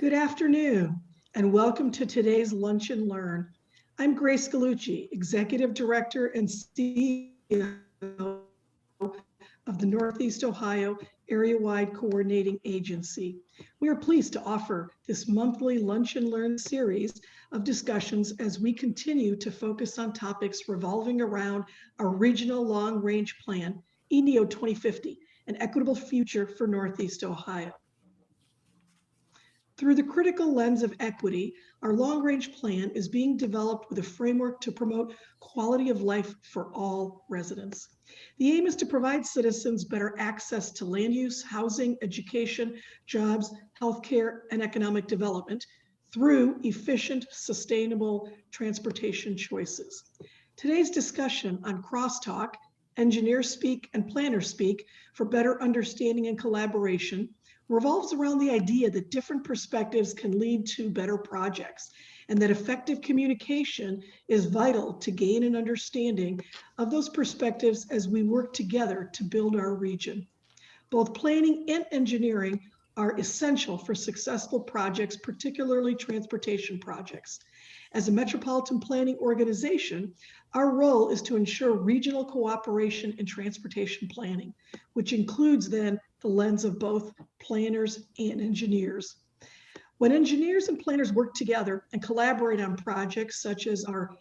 Good afternoon, and welcome to today's Lunch and Learn. I'm Grace Gallucci, Executive Director and CEO of the Northeast Ohio Area-Wide Coordinating Agency. We are pleased to offer this monthly Lunch and Learn series of discussions as we continue to focus on topics revolving around our Regional Long Range Plan, ENEO 2050, an equitable future for Northeast Ohio. Through the critical lens of equity, our long-range plan is being developed with a framework to promote quality of life for all residents. The aim is to provide citizens better access to land use, housing, education, jobs, healthcare, and economic development through efficient, sustainable transportation choices. Today's discussion on crosstalk, engineer speak and planner speak for better understanding and collaboration revolves around the idea that different perspectives can lead to better projects and that effective communication is vital to gain an understanding of those perspectives as we work together to build our region. Both planning and engineering are essential for successful projects, particularly transportation projects. As a metropolitan planning organization, our role is to ensure regional cooperation in transportation planning, which includes then the lens of both planners and engineers. When engineers and planners work together and collaborate on projects such as our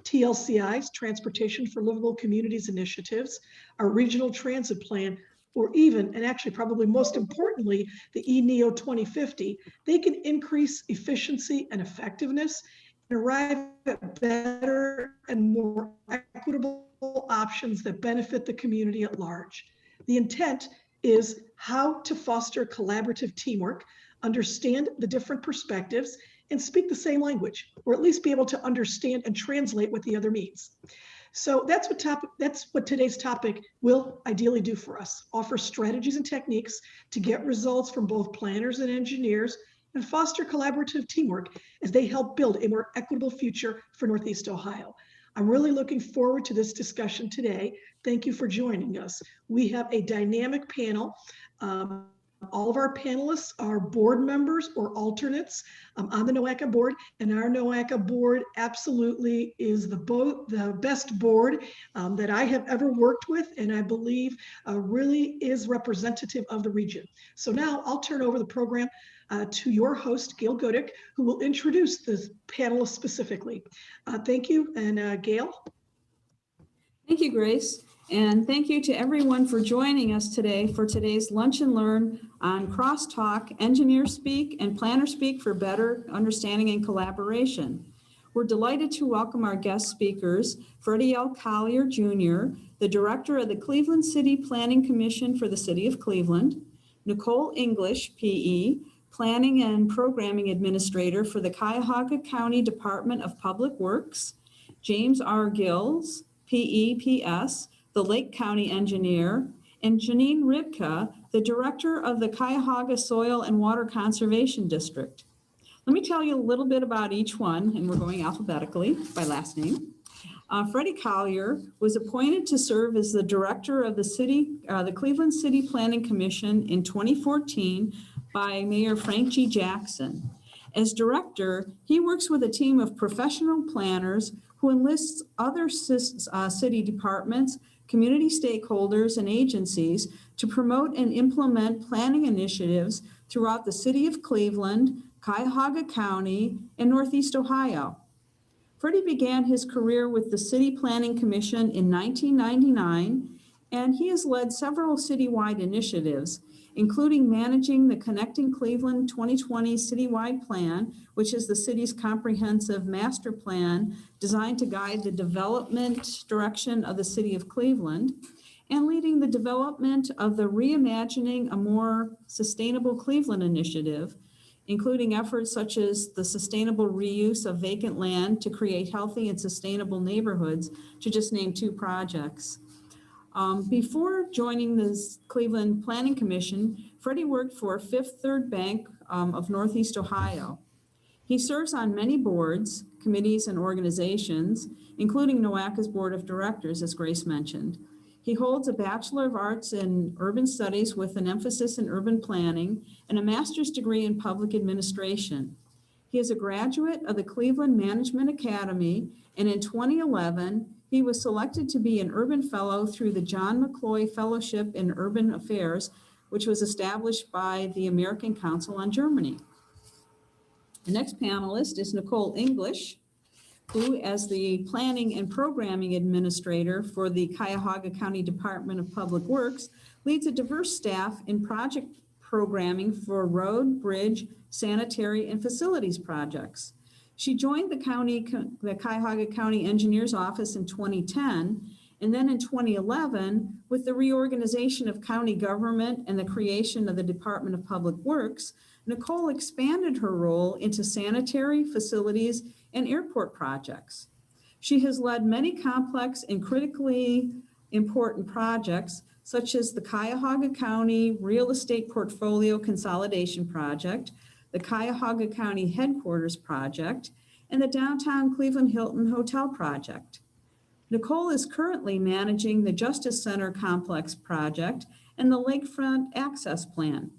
TLCIs, Transportation for Livable Communities initiatives, our regional transit plan, or even, and actually probably most importantly, the ENEO 2050, they can increase efficiency and effectiveness and arrive at better and more equitable options that benefit the community at large. The intent is how to foster collaborative teamwork, understand the different perspectives, and speak the same language, or at least be able to understand and translate what the other means. So that's what today's topic will ideally do for us, offer strategies and techniques to get results from both planners and engineers and foster collaborative teamwork as they help build a more equitable future for Northeast Ohio. I'm really looking forward to this discussion today. Thank you for joining us. We have a dynamic panel. All of our panelists are board members or alternates on the NOACA board, and our NOACA board absolutely is the best board that I have ever worked with, and I believe really is representative of the region. So now I'll turn over the program to your host, Gail Goodick, who will introduce the panelists specifically. Thank you, and Gail. Thank you, Grace. And thank you to everyone for joining us today for today's Lunch and Learn on Crosstalk, Engineer Speak, and Planner Speak for better understanding and collaboration. We're delighted to welcome our guest speakers, Freddie L. Collier, Jr., the Director of the Cleveland City Planning Commission for the City of Cleveland, Nicole English, P.E., Planning and Programming Administrator for the Cuyahoga County Department of Public Works, James R. Gills, P.E.P.S., the Lake County Engineer, and Janine Ripka, the Director of the Cuyahoga Soil and Water Conservation District. Let me tell you a little bit about each one, and we're going alphabetically by last name. Freddie Collier was appointed to serve as the Director of the Cleveland City Planning Commission in 2014 by Mayor Frank G. Jackson. As Director, he works with a team of professional planners who enlists other city departments, community stakeholders, and agencies to promote and implement planning initiatives throughout the City of Cleveland, Cuyahoga County, and Northeast Ohio. Freddie began his career with the City Planning Commission in 1999, and he has led several citywide initiatives, including managing the Connecting Cleveland 2020 Citywide Plan, which is the city's comprehensive master plan designed to guide the development direction of the City of Cleveland, and leading the development of the Reimagining a More Sustainable Cleveland initiative, including efforts such as the sustainable reuse of vacant land to create healthy and sustainable neighborhoods, to just name two projects. Before joining the Cleveland Planning Commission, Freddie worked for Fifth Third Bank of Northeast Ohio. He serves on many boards, committees, and organizations, including NOACA's Board of Directors, as Grace mentioned. He holds a Bachelor of Arts in Urban Studies with an emphasis in urban planning and a master's degree in public administration. He is a graduate of the Cleveland Management Academy, and in 2011, he was selected to be an Urban Fellow through the John McCloy Fellowship in Urban Affairs, which was established by the American Council on Germany. The next panelist is Nicole English, who, as the Planning and Programming Administrator for the Cuyahoga County Department of Public Works, leads a diverse staff in project programming for road, bridge, sanitary, and facilities projects. She joined the Cuyahoga County Engineers Office in 2010, and then in 2011, with the reorganization of county government and the creation of the Department of Public Works, Nicole expanded her role into sanitary, facilities, and airport projects. She has led many complex and critically important projects, such as the Cuyahoga County Real Estate Portfolio Consolidation Project, the Cuyahoga County Headquarters Project, and the Downtown Cleveland Hilton Hotel Project. Nicole is currently managing the Justice Center Complex Project and the Lakefront Access Plan.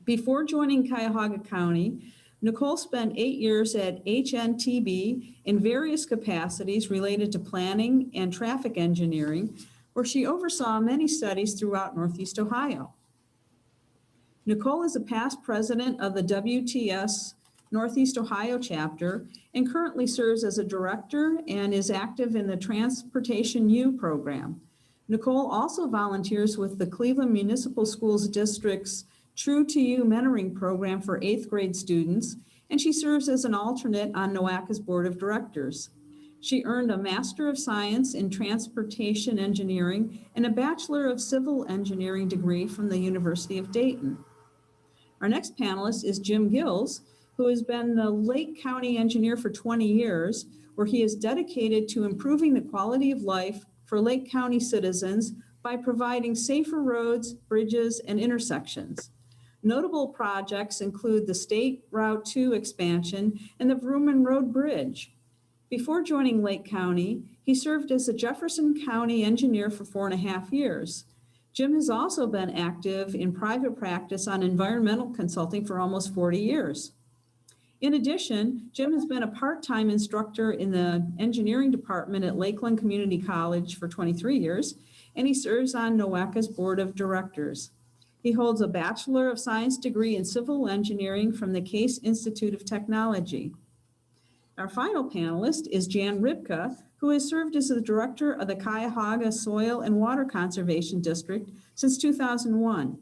Before joining Cuyahoga County, Nicole spent 8 years at HNTB in various capacities related to planning and traffic engineering, where she oversaw many studies throughout Northeast Ohio. Nicole is a past president of the WTS Northeast Ohio chapter and currently serves as a director and is active in the Transportation U program. Nicole also volunteers with the Cleveland Municipal Schools District's True to You mentoring program for 8th grade students, and she serves as an alternate on NOACA's board of directors. She earned a Master of Science in Transportation Engineering and a Bachelor of Civil Engineering degree from the University of Dayton. Our next panelist is Jim Gills, who has been the Lake County engineer for 20 years, where he is dedicated to improving the quality of life for Lake County citizens by providing safer roads, bridges, and intersections. Notable projects include the State Route 2 expansion and the Vrooman Road Bridge. Before joining Lake County, he served as a Jefferson County engineer for 4.5 years. Jim has also been active in private practice on environmental consulting for almost 40 years. In addition, Jim has been a part-time instructor in the engineering department at Lakeland Community College for 23 years, and he serves on NOACA's board of directors. He holds a Bachelor of Science degree in Civil Engineering from the Case Institute of Technology. Our final panelist is Jan Ripka, who has served as the director of the Cuyahoga Soil and Water Conservation District since 2001.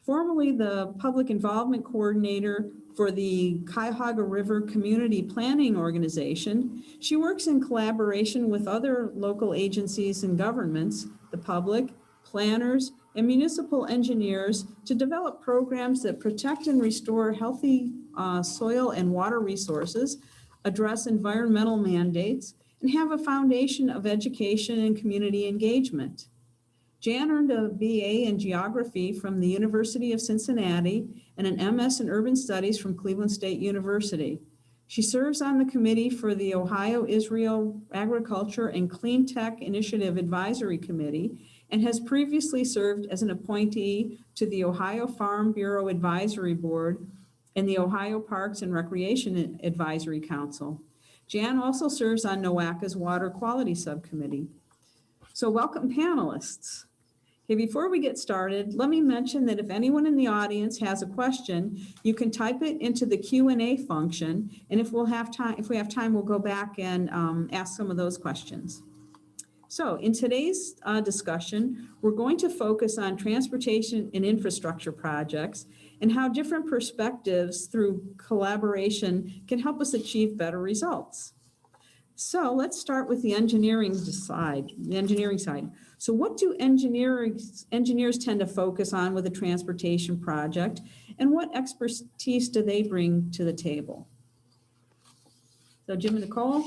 Formerly the Public Involvement Coordinator for the Cuyahoga River Community Planning Organization, she works in collaboration with other local agencies and governments, the public, planners, and municipal engineers to develop programs that protect and restore healthy soil and water resources, address environmental mandates, and have a foundation of education and community engagement. Jan earned a BA in Geography from the University of Cincinnati and an MS in Urban Studies from Cleveland State University. She serves on the committee for the Ohio-Israel Agriculture and Clean Tech Initiative Advisory Committee and has previously served as an appointee to the Ohio Farm Bureau Advisory Board and the Ohio Parks and Recreation Advisory Council. Jan also serves on NOACA's Water Quality Subcommittee. So welcome, panelists. Okay, before we get started, let me mention that if anyone in the audience has a question, you can type it into the Q&A function, and if we have time, we'll go back and ask some of those questions. So in today's discussion, we're going to focus on transportation and infrastructure projects and how different perspectives through collaboration can help us achieve better results. So let's start with the engineering side. So what do engineers tend to focus on with a transportation project, and what expertise do they bring to the table? So Jim and Nicole.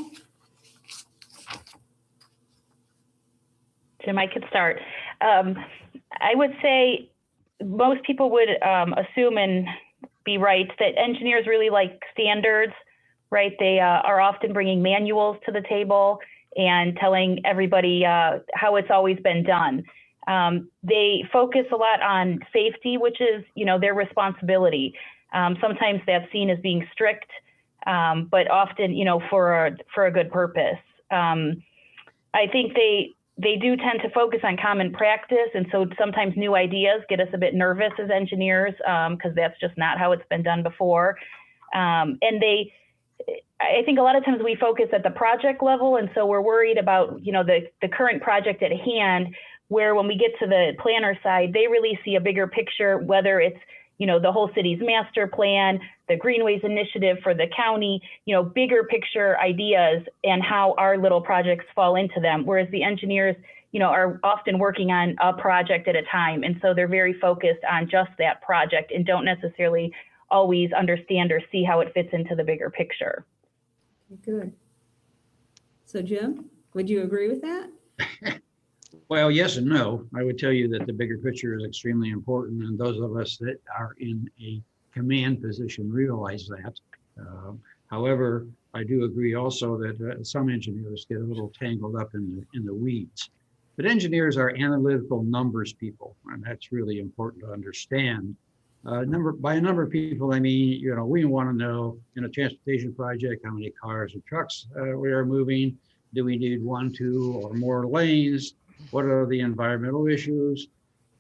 Jim, I could start. I would say most people would assume and be right that engineers really like standards, right? They are often bringing manuals to the table and telling everybody how it's always been done. They focus a lot on safety, which is, their responsibility. Sometimes that's seen as being strict, but often, for a good purpose. I think they do tend to focus on common practice, and so sometimes new ideas get us a bit nervous as engineers because that's just not how it's been done before. I think a lot of times we focus at the project level, and so we're worried about the current project at hand, where when we get to the planner side, they really see a bigger picture, whether it's the whole city's master plan, the Greenways initiative for the county, bigger picture ideas and how our little projects fall into them. Whereas the engineers, are often working on a project at a time. And so they're very focused on just that project and don't necessarily always understand or see how it fits into the bigger picture. Good. So Jim, would you agree with that? Well, yes and no. I would tell you that the bigger picture is extremely important, and those of us that are in a command position realize that. However, I do agree also that some engineers get a little tangled up in the weeds. But engineers are analytical numbers people, and that's really important to understand. By a number of people, I mean, we want to know in a transportation project how many cars and trucks we are moving. Do we need 1, 2, or more lanes? What are the environmental issues?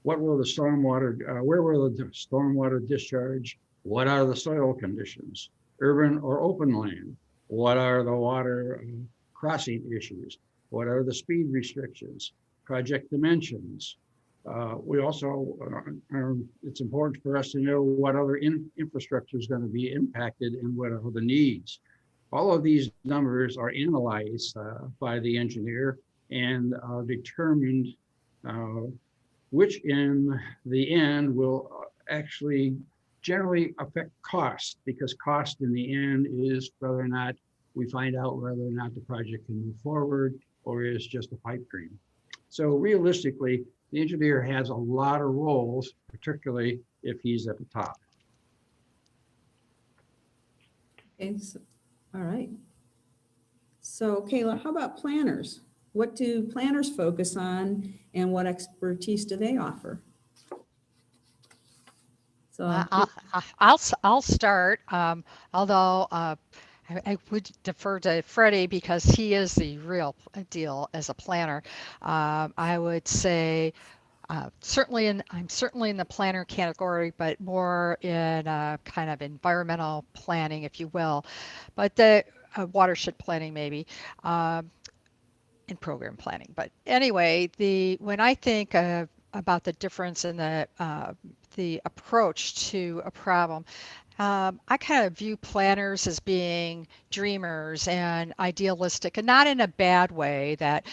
What will the stormwater, where will the stormwater discharge? What are the soil conditions? Urban or open land? What are the water crossing issues? What are the speed restrictions? Project dimensions? We also, it's important for us to know what other infrastructure is going to be impacted and what are the needs. All of these numbers are analyzed by the engineer and determined which in the end will actually generally affect cost, because cost in the end is whether or not we find out whether or not the project can move forward or is just a pipe dream. So realistically, the engineer has a lot of roles, particularly if he's at the top. Okay, so, all right. So Kayla, how about planners? What do planners focus on and what expertise do they offer? So I'll start, although I would defer to Freddie because he is the real deal as a planner. I would say I'm certainly in the planner category, but more in kind of environmental planning, if you will, but the watershed planning maybe. In program planning. But anyway, when I think about the difference in the approach to a problem, I kind of view planners as being dreamers and idealistic, and not in a bad way. That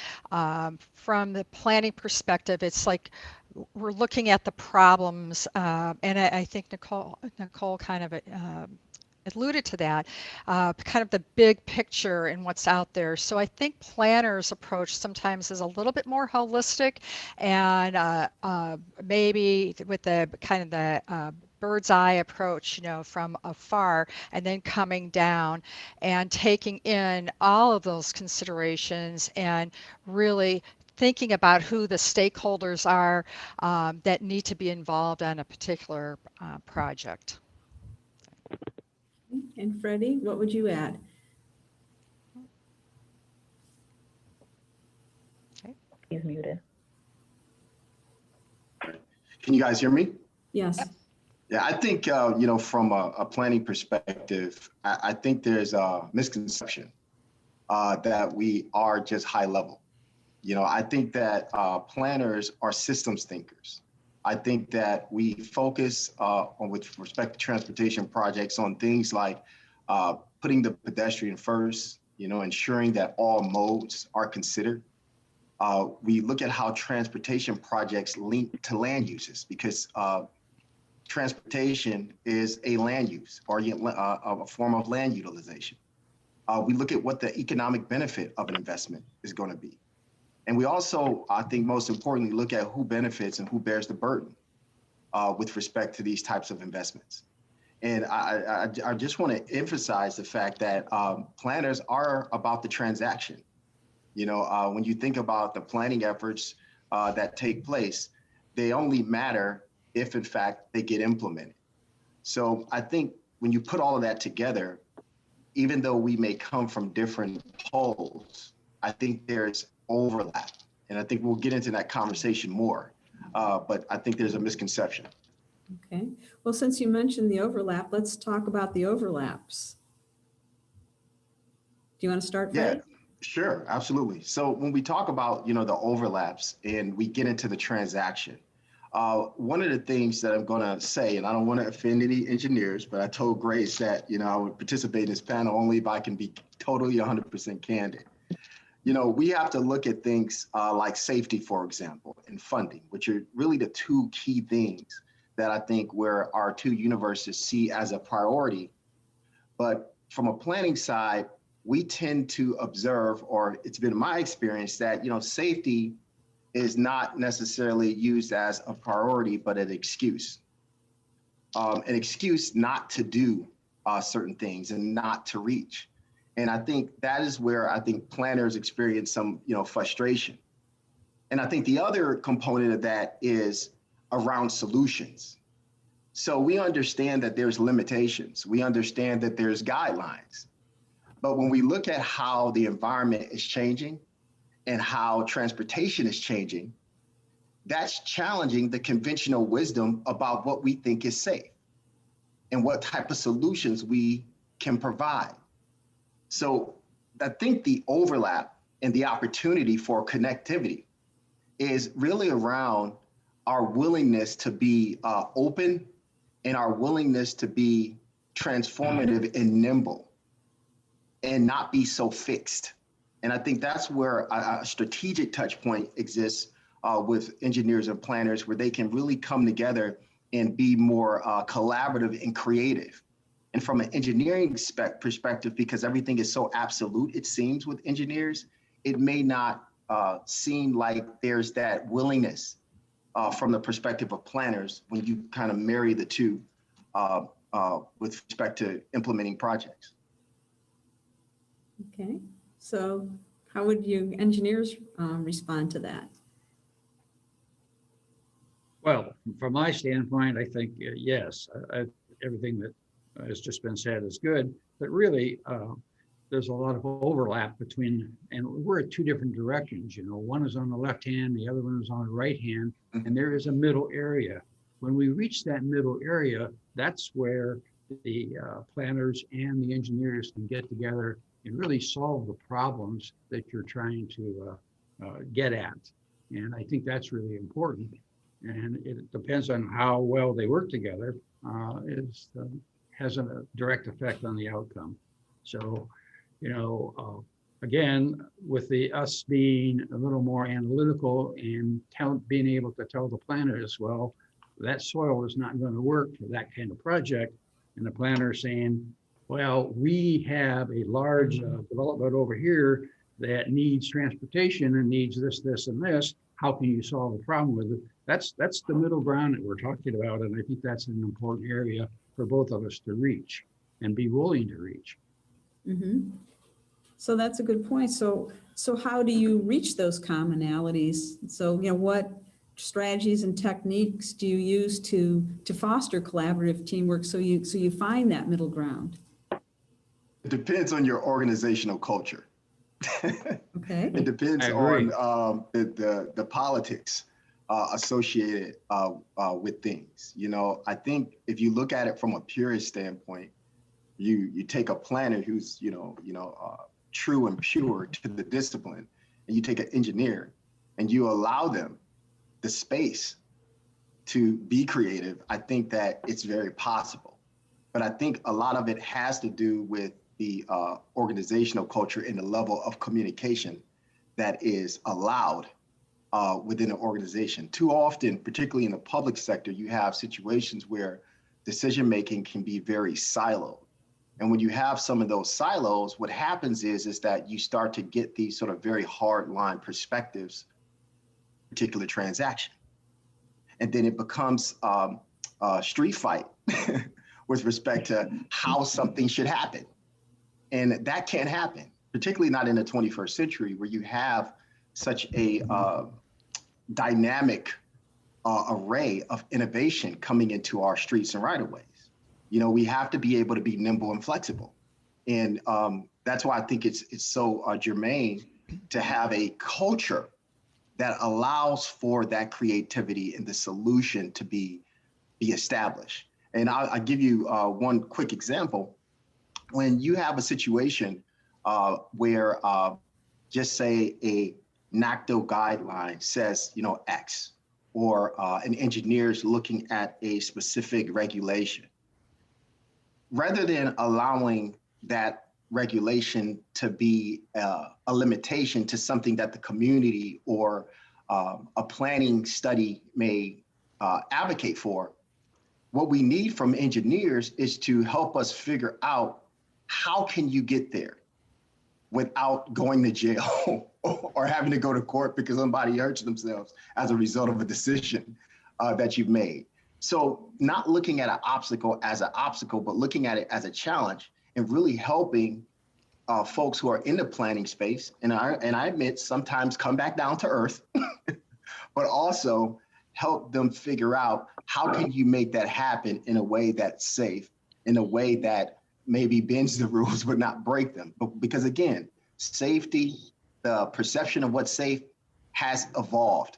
from the planning perspective, it's like we're looking at the problems, and I think Nicole kind of alluded to that, kind of the big picture and what's out there. So I think planners' approach sometimes is a little bit more holistic, and maybe with the kind of the bird's eye approach, from afar, and then coming down and taking in all of those considerations and really thinking about who the stakeholders are that need to be involved on a particular project. and Freddie, what would you add? He's muted. Can you guys hear me? Yes. Yeah, I think, from a planning perspective, I think there's a misconception that we are just high level. I think that planners are systems thinkers. I think that we focus with respect to transportation projects on things like putting the pedestrian first, ensuring that all modes are considered. We look at how transportation projects link to land uses, because transportation is a land use or a form of land utilization. We look at what the economic benefit of an investment is going to be. And we also, I think most importantly, look at who benefits and who bears the burden with respect to these types of investments. And I just want to emphasize the fact that planners are about the transaction. When you think about the planning efforts that take place, they only matter if, in fact, they get implemented. So I think when you put all of that together, even though we may come from different poles, I think there's overlap. And I think we'll get into that conversation more. But I think there's a misconception. Okay. Well, since you mentioned the overlap, let's talk about the overlaps. Do you want to start, Fred? Yeah, sure, absolutely. So when we talk about, the overlaps and we get into the transaction, one of the things that I'm going to say, and I don't want to offend any engineers, but I told Grace that, I would participate in this panel only if I can be totally 100% candid. We have to look at things like safety, for example, and funding, which are really the two key things that I think where our two universes see as a priority. But from a planning side, we tend to observe, or it's been my experience that, safety is not necessarily used as a priority, but an excuse not to do certain things and not to reach. And I think that is where I think planners experience some, frustration. And I think the other component of that is around solutions. So we understand that there's limitations. We understand that there's guidelines. But when we look at how the environment is changing and how transportation is changing, that's challenging the conventional wisdom about what we think is safe and what type of solutions we can provide. So I think the overlap and the opportunity for connectivity is really around our willingness to be open and our willingness to be transformative and nimble and not be so fixed. And I think that's where a strategic touch point exists with engineers and planners, where they can really come together and be more collaborative and creative. And from an engineering perspective, because everything is so absolute, it seems with engineers, it may not seem like there's that willingness from the perspective of planners when you kind of marry the two with respect to implementing projects. Okay. So how would you engineers respond to that? Well, from my standpoint, I think, yes, everything that has just been said is good, but really there's a lot of overlap between, and we're at two different directions. One is on the left hand, the other one is on the right hand, and there is a middle area. When we reach that middle area, that's where the planners and the engineers can get together and really solve the problems that you're trying to get at. And I think that's really important. And it depends on how well they work together. Has a direct effect on the outcome. So, again, with us being a little more analytical and being able to tell the planner as well, that soil is not going to work for that kind of project. And the planner saying, well, we have a large development over here that needs transportation and needs this, this, and this. How can you solve the problem with it? That's the middle ground that we're talking about. And I think that's an important area for both of us to reach and be willing to reach. Mm-hmm. So that's a good point. So how do you reach those commonalities? So, what strategies and techniques do you use to foster collaborative teamwork so you find that middle ground? It depends on your organizational culture. Okay. It depends on the politics associated with things. I think if you look at it from a purist standpoint, you take a planner who's true and pure to the discipline, and you take an engineer and you allow them the space to be creative. I think that it's very possible, but I think a lot of it has to do with the organizational culture and the level of communication that is allowed within an organization. Too often, particularly in the public sector, you have situations where decision-making can be very siloed. And when you have some of those silos, what happens is that you start to get these sort of very hard line perspectives, particular transaction. And then it becomes a street fight with respect to how something should happen. And that can't happen, particularly not in the 21st century where you have such a dynamic array of innovation coming into our streets and right-of-ways. You know, we have to be able to be nimble and flexible. And that's why I think it's so germane to have a culture that allows for that creativity and the solution to be established. And I'll give you one quick example. When you have a situation where just say a NACDO guideline says, you know, X, or an engineer's looking at a specific regulation, rather than allowing that regulation to be a limitation to something that the community or a planning study may advocate for, what we need from engineers is to help us figure out how can you get there without going to jail or having to go to court because somebody hurts themselves as a result of a decision that you've made. So not looking at an obstacle as an obstacle, but looking at it as a challenge and really helping folks who are in the planning space, and I admit sometimes come back down to earth, but also help them figure out how can you make that happen in a way that's safe, in a way that maybe bends the rules but not break them. But because again, safety, the perception of what's safe has evolved.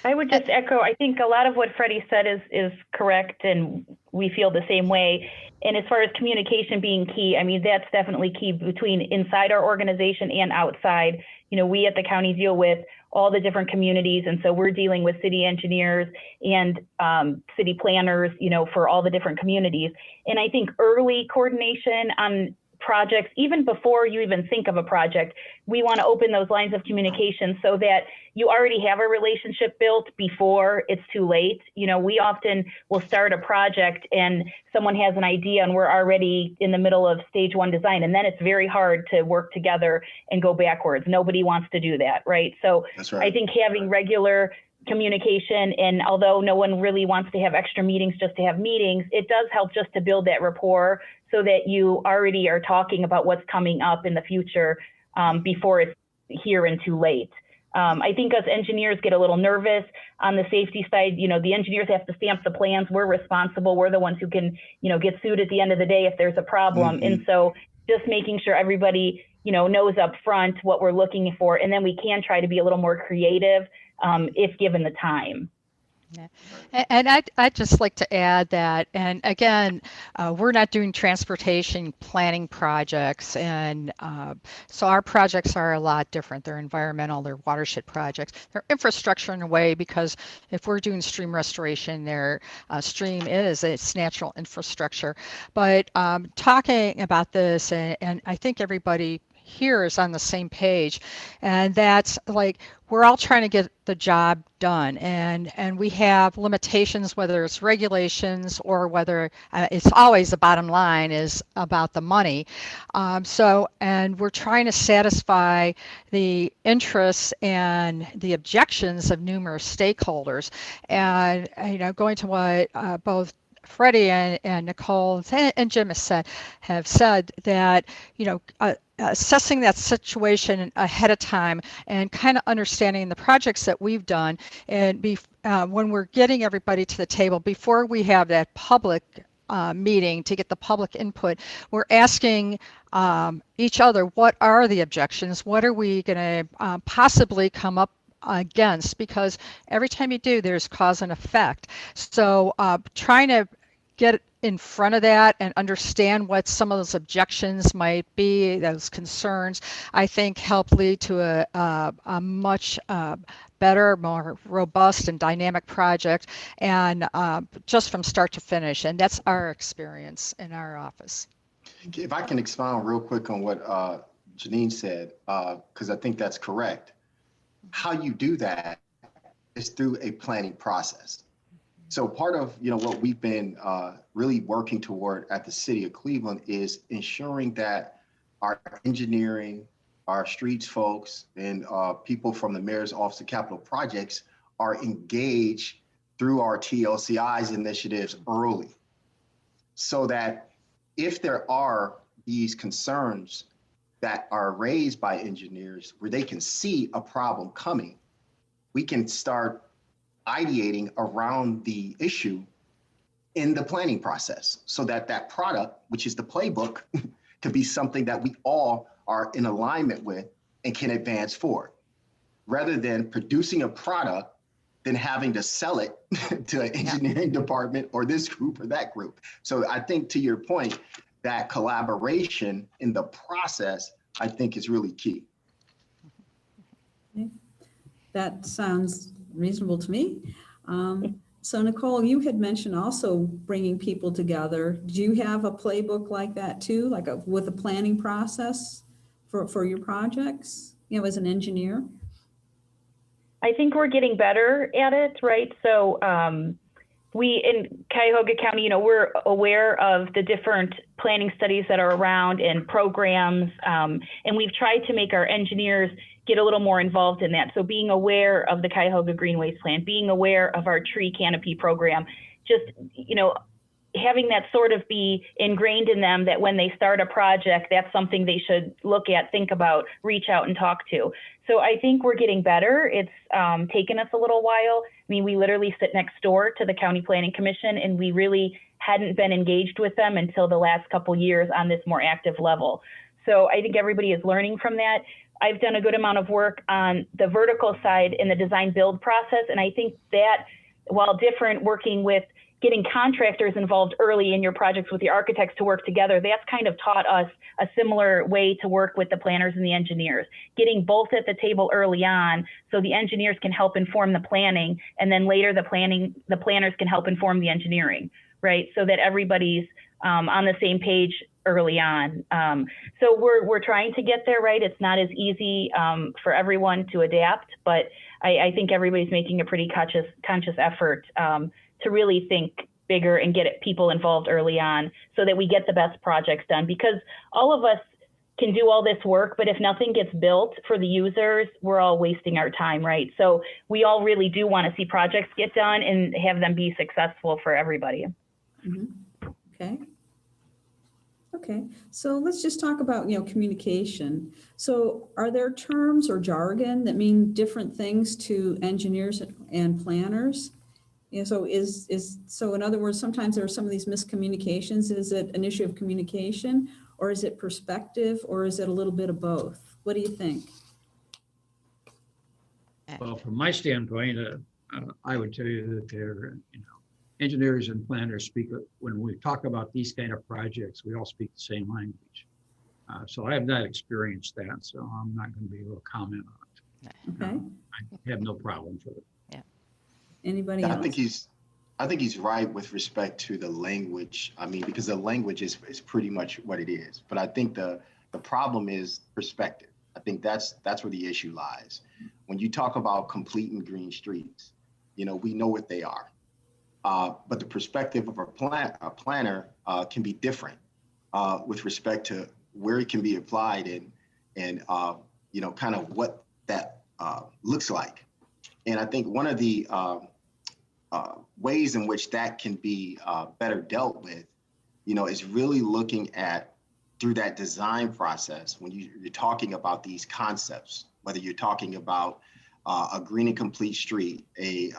I would just echo, I think a lot of what Freddie said is correct, and we feel the same way. And as far as communication being key, I mean, that's definitely key between inside our organization and outside. You know, we at the county deal with all the different communities, and so we're dealing with city engineers and city planners, you know, for all the different communities. And I think early coordination on projects, even before you even think of a project, we want to open those lines of communication so that you already have a relationship built before it's too late. You know, we often will start a project and someone has an idea and we're already in the middle of stage one design, and then it's very hard to work together and go backwards. Nobody wants to do that, right? So That's right. I think having regular communication, and although no one really wants to have extra meetings just to have meetings, it does help just to build that rapport so that you already are talking about what's coming up in the future before it's here and too late. I think us engineers get a little nervous on the safety side. You know, the engineers have to stamp the plans. We're responsible. We're the ones who can, you know, get sued at the end of the day if there's a problem. And so just making sure everybody, you know, knows up front what we're looking for. And then we can try to be a little more creative if given the time. Yeah. And I'd just like to add that, and again, we're not doing transportation planning projects, and so our projects are a lot different. They're environmental, they're watershed projects, they're infrastructure in a way, because if we're doing stream restoration, their stream is its natural infrastructure. But talking about this, and I think everybody here is on the same page, and that's like we're all trying to get the job done, and we have limitations, whether it's regulations or whether it's always the bottom line is about the money. And we're trying to satisfy the interests and the objections of numerous stakeholders. And you know, going to what both Freddie and Nicole and Jim have said that, you know, assessing that situation ahead of time and kind of understanding the projects that we've done, and when we're getting everybody to the table before we have that public meeting to get the public input, we're asking each other, what are the objections? What are we going to possibly come up against? Because every time you do, there's cause and effect. So trying to get in front of that and understand what some of those objections might be, those concerns, I think help lead to a much better, more robust and dynamic project, and just from start to finish. And that's our experience in our office. If I can expound real quick on what Janine said, because I think that's correct. How you do that is through a planning process. So part of, you know, what we've been really working toward at the City of Cleveland is ensuring that our engineering, our streets folks, and people from the Mayor's Office of Capital Projects are engaged through our TLCI's initiatives early, so that if there are these concerns that are raised by engineers where they can see a problem coming, we can start ideating around the issue in the planning process so that that product, which is the playbook, can be something that we all are in alignment with and can advance forward, rather than producing a product then having to sell it to an engineering department or this group or that group. So I think, to your point, that collaboration in the process, I think, is really key. Okay. That sounds reasonable to me. So Nicole, you had mentioned also bringing people together. Do you have a playbook like that too, like with a planning process for your projects, you know, as an engineer? I think we're getting better at it, right? So we in Cuyahoga County, you know, we're aware of the different planning studies that are around and programs, and we've tried to make our engineers get a little more involved in that. So being aware of the Cuyahoga Greenways Plan, being aware of our tree canopy program, just, you know, having that sort of be ingrained in them that when they start a project, that's something they should look at, think about, reach out and talk to. So I think we're getting better. It's taken us a little while. I mean, we literally sit next door to the County Planning Commission, and we really hadn't been engaged with them until the last couple years on this more active level. So I think everybody is learning from that. I've done a good amount of work on the vertical side in the design build process. And I think that, while different, working with getting contractors involved early in your projects with the architects to work together, that's kind of taught us a similar way to work with the planners and the engineers, getting both at the table early on so the engineers can help inform the planning, and then later the planners can help inform the engineering, right? So that everybody's on the same page early on. So we're trying to get there, right? It's not as easy for everyone to adapt, but I think everybody's making a pretty conscious effort to really think bigger and get people involved early on so that we get the best projects done, because all of us can do all this work, but if nothing gets built for the users, we're all wasting our time, right? So we all really do want to see projects get done and have them be successful for everybody. Mm-hmm. Okay, so let's just talk about, you know, communication. So are there terms or jargon that mean different things to engineers and planners? Yeah, so so in other words, sometimes there are some of these miscommunications. Is it an issue of communication, or is it perspective, or is it a little bit of both? What do you think? Well, from my standpoint, I would tell you that they're, you know, engineers and planners speak, when we talk about these kind of projects, we all speak the same language. So I have not experienced that, so I'm not going to be able to comment on it. Okay. I have no problem with it. Anybody Yeah, else? I think he's right with respect to the language. I mean, because the language is pretty much what it is. But I think the problem is perspective. I think that's where the issue lies. When you talk about complete and green streets, you know, we know what they are. But the perspective of a planner can be different with respect to where it can be applied and you know, kind of what that looks like. And I think one of the ways in which that can be better dealt with, you know, is really looking at, through that design process, when you're talking about these concepts, whether you're talking about a green and complete street, a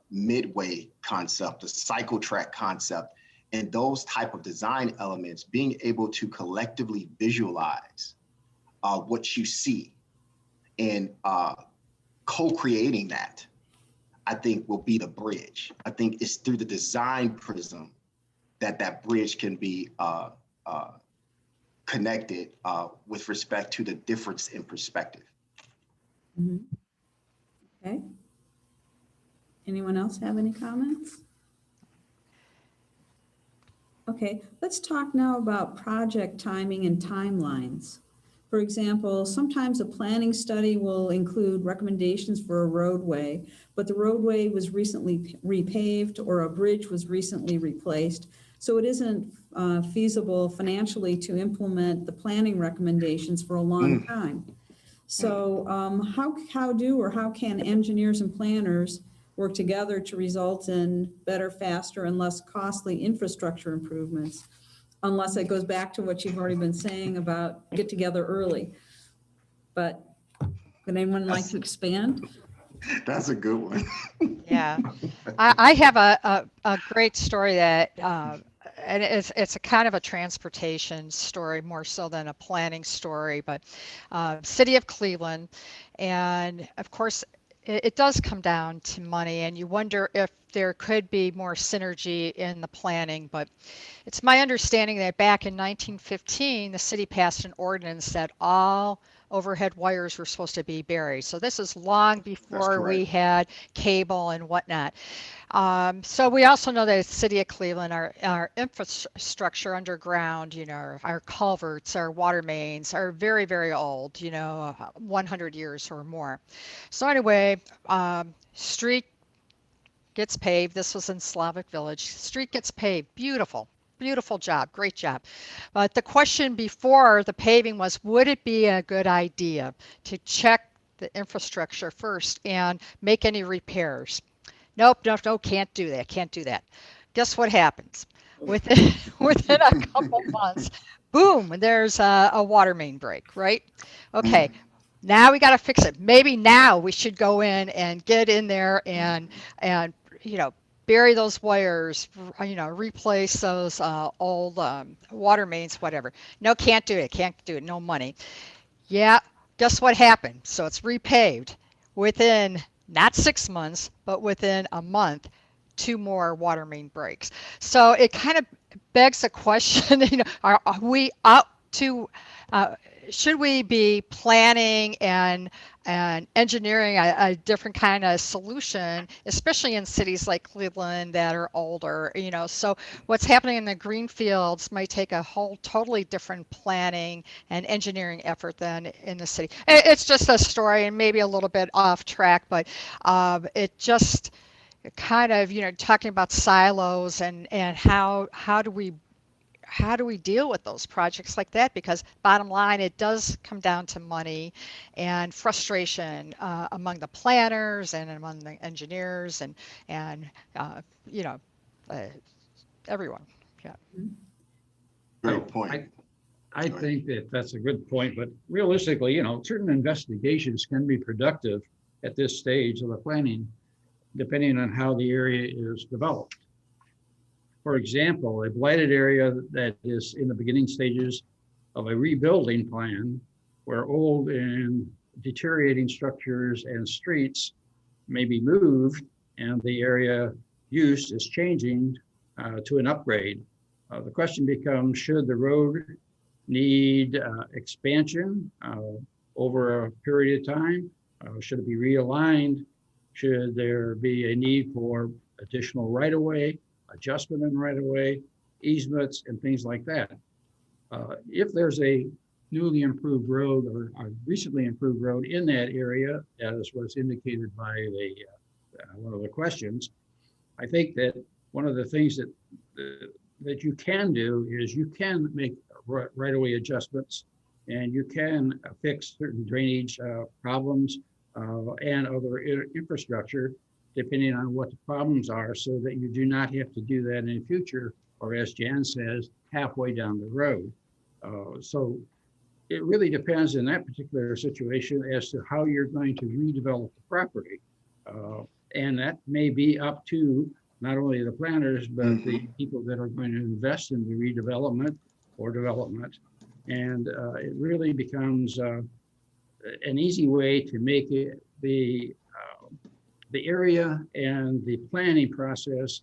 midway concept, a cycle track concept, and those type of design elements, being able to collectively visualize what you see and co-creating that, I think, will be the bridge. I think it's through the design prism that bridge can be connected with respect to the difference in perspective. Mm-hmm. Okay. Anyone else have any comments? Okay, let's talk now about project timing and timelines. For example, sometimes a planning study will include recommendations for a roadway, but the roadway was recently repaved or a bridge was recently replaced. So it isn't feasible financially to implement the planning recommendations for a long time. So how can engineers and planners work together to result in better, faster, and less costly infrastructure improvements? unless it goes back to what you've already been saying about get together early. But would anyone like to expand? That's a good one. Yeah, I have a great story that, and it's a kind of a transportation story more so than a planning story, but City of Cleveland, and of course it does come down to money, and you wonder if there could be more synergy in the planning, but it's my understanding that back in 1915, the city passed an ordinance that all overhead wires were supposed to be buried. So this is long before we had cable and whatnot. So we also know that the city of Cleveland, our infrastructure underground, our culverts, our water mains are very, very old, 100 years or more. So anyway, street gets paved. This was in Slavic Village. Street gets paved. Beautiful. Beautiful job, great job. But the question before the paving was, would it be a good idea to check the infrastructure first and make any repairs? Nope, can't do that. Guess what happens? Within a couple months, boom, there's a water main break, right? Okay, now we got to fix it. Maybe now we should go in and get in there and bury those wires, replace those old water mains, whatever. No, can't do it, no money. Yeah, guess what happened? So it's repaved within not 6 months, but within a month, 2 more water main breaks. So it kind of begs the question, are we up to, should we be planning and engineering a different kind of solution, especially in cities like Cleveland that are older, so what's happening in the green fields might take a whole totally different planning and engineering effort than in the city. It's just a story and maybe a little bit off track, but it just kind of, talking about silos and how do we deal with those projects like that? Because bottom line, it does come down to money and frustration among the planners and among the engineers and everyone. Yeah. Great point. I think that that's a good point, but realistically, certain investigations can be productive at this stage of the planning, depending on how the area is developed. For example, a blighted area that is in the beginning stages of a rebuilding plan where old and deteriorating structures and streets may be moved and the area use is changing to an upgrade. The question becomes, should the road need expansion over a period of time? Should it be realigned? Should there be a need for additional right-of-way, adjustment in right-of-way, easements, and things like that? If there's a newly improved road or a recently improved road in that area, as was indicated by one of the questions, I think that one of the things that you can do is you can make right-of-way adjustments, and you can fix certain drainage problems and other infrastructure, depending on what the problems are, so that you do not have to do that in the future, or as Jan says, halfway down the road. So it really depends in that particular situation as to how you're going to redevelop the property. And that may be up to not only the planners, but the people that are going to invest in the redevelopment or development. And it really becomes an easy way to make it the area and the planning process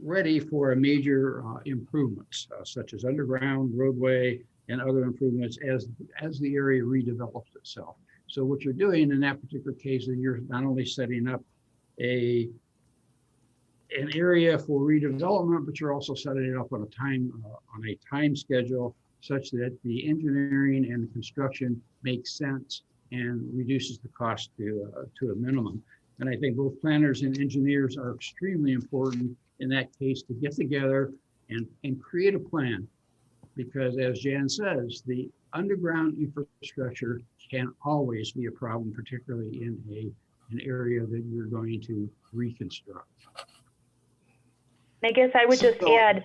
ready for a major improvements, such as underground roadway and other improvements as the area redevelops itself. So what you're doing in that particular case is you're not only setting up an area for redevelopment, but you're also setting it up on a time schedule such that the engineering and the construction makes sense and reduces the cost to a minimum. And I think both planners and engineers are extremely important in that case to get together and create a plan. Because as Jan says, the underground infrastructure can always be a problem, particularly in an area that you're going to reconstruct. I guess I would just add,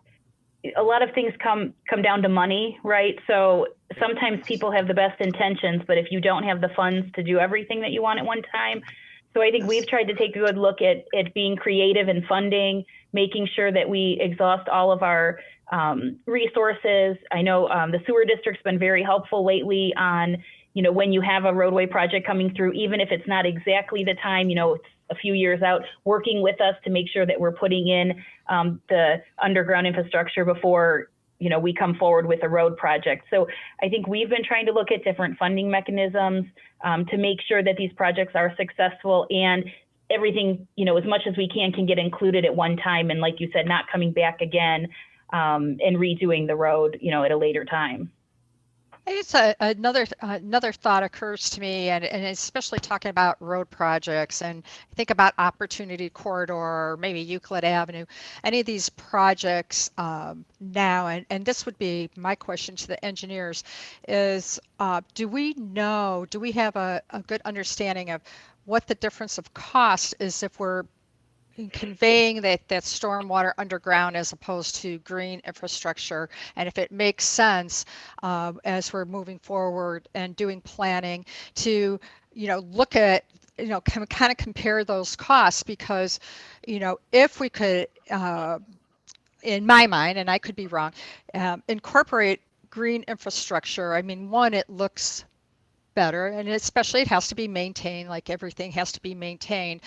a lot of things come down to money, right? So sometimes people have the best intentions, but if you don't have the funds to do everything that you want at one time. So I think we've tried to take a good look at being creative in funding, making sure that we exhaust all of our resources. I know the sewer district's been very helpful lately on, when you have a roadway project coming through, even if it's not exactly the time, it's a few years out, working with us to make sure that we're putting in the underground infrastructure before, we come forward with a road project. So I think we've been trying to look at different funding mechanisms to make sure that these projects are successful and everything, as much as we can get included at one time. And like you said, not coming back again and redoing the road, at a later time. It's another thought occurs to me, and especially talking about road projects, and think about Opportunity Corridor, maybe Euclid Avenue, any of these projects now, and this would be my question to the engineers, is do we have a good understanding of what the difference of cost is if we're conveying that stormwater underground as opposed to green infrastructure, and if it makes sense as we're moving forward and doing planning to look at kind of compare those costs, because if we could in my mind, and I could be wrong, incorporate green infrastructure, I mean, one, it looks better, and especially it has to be maintained, like everything has to be maintained.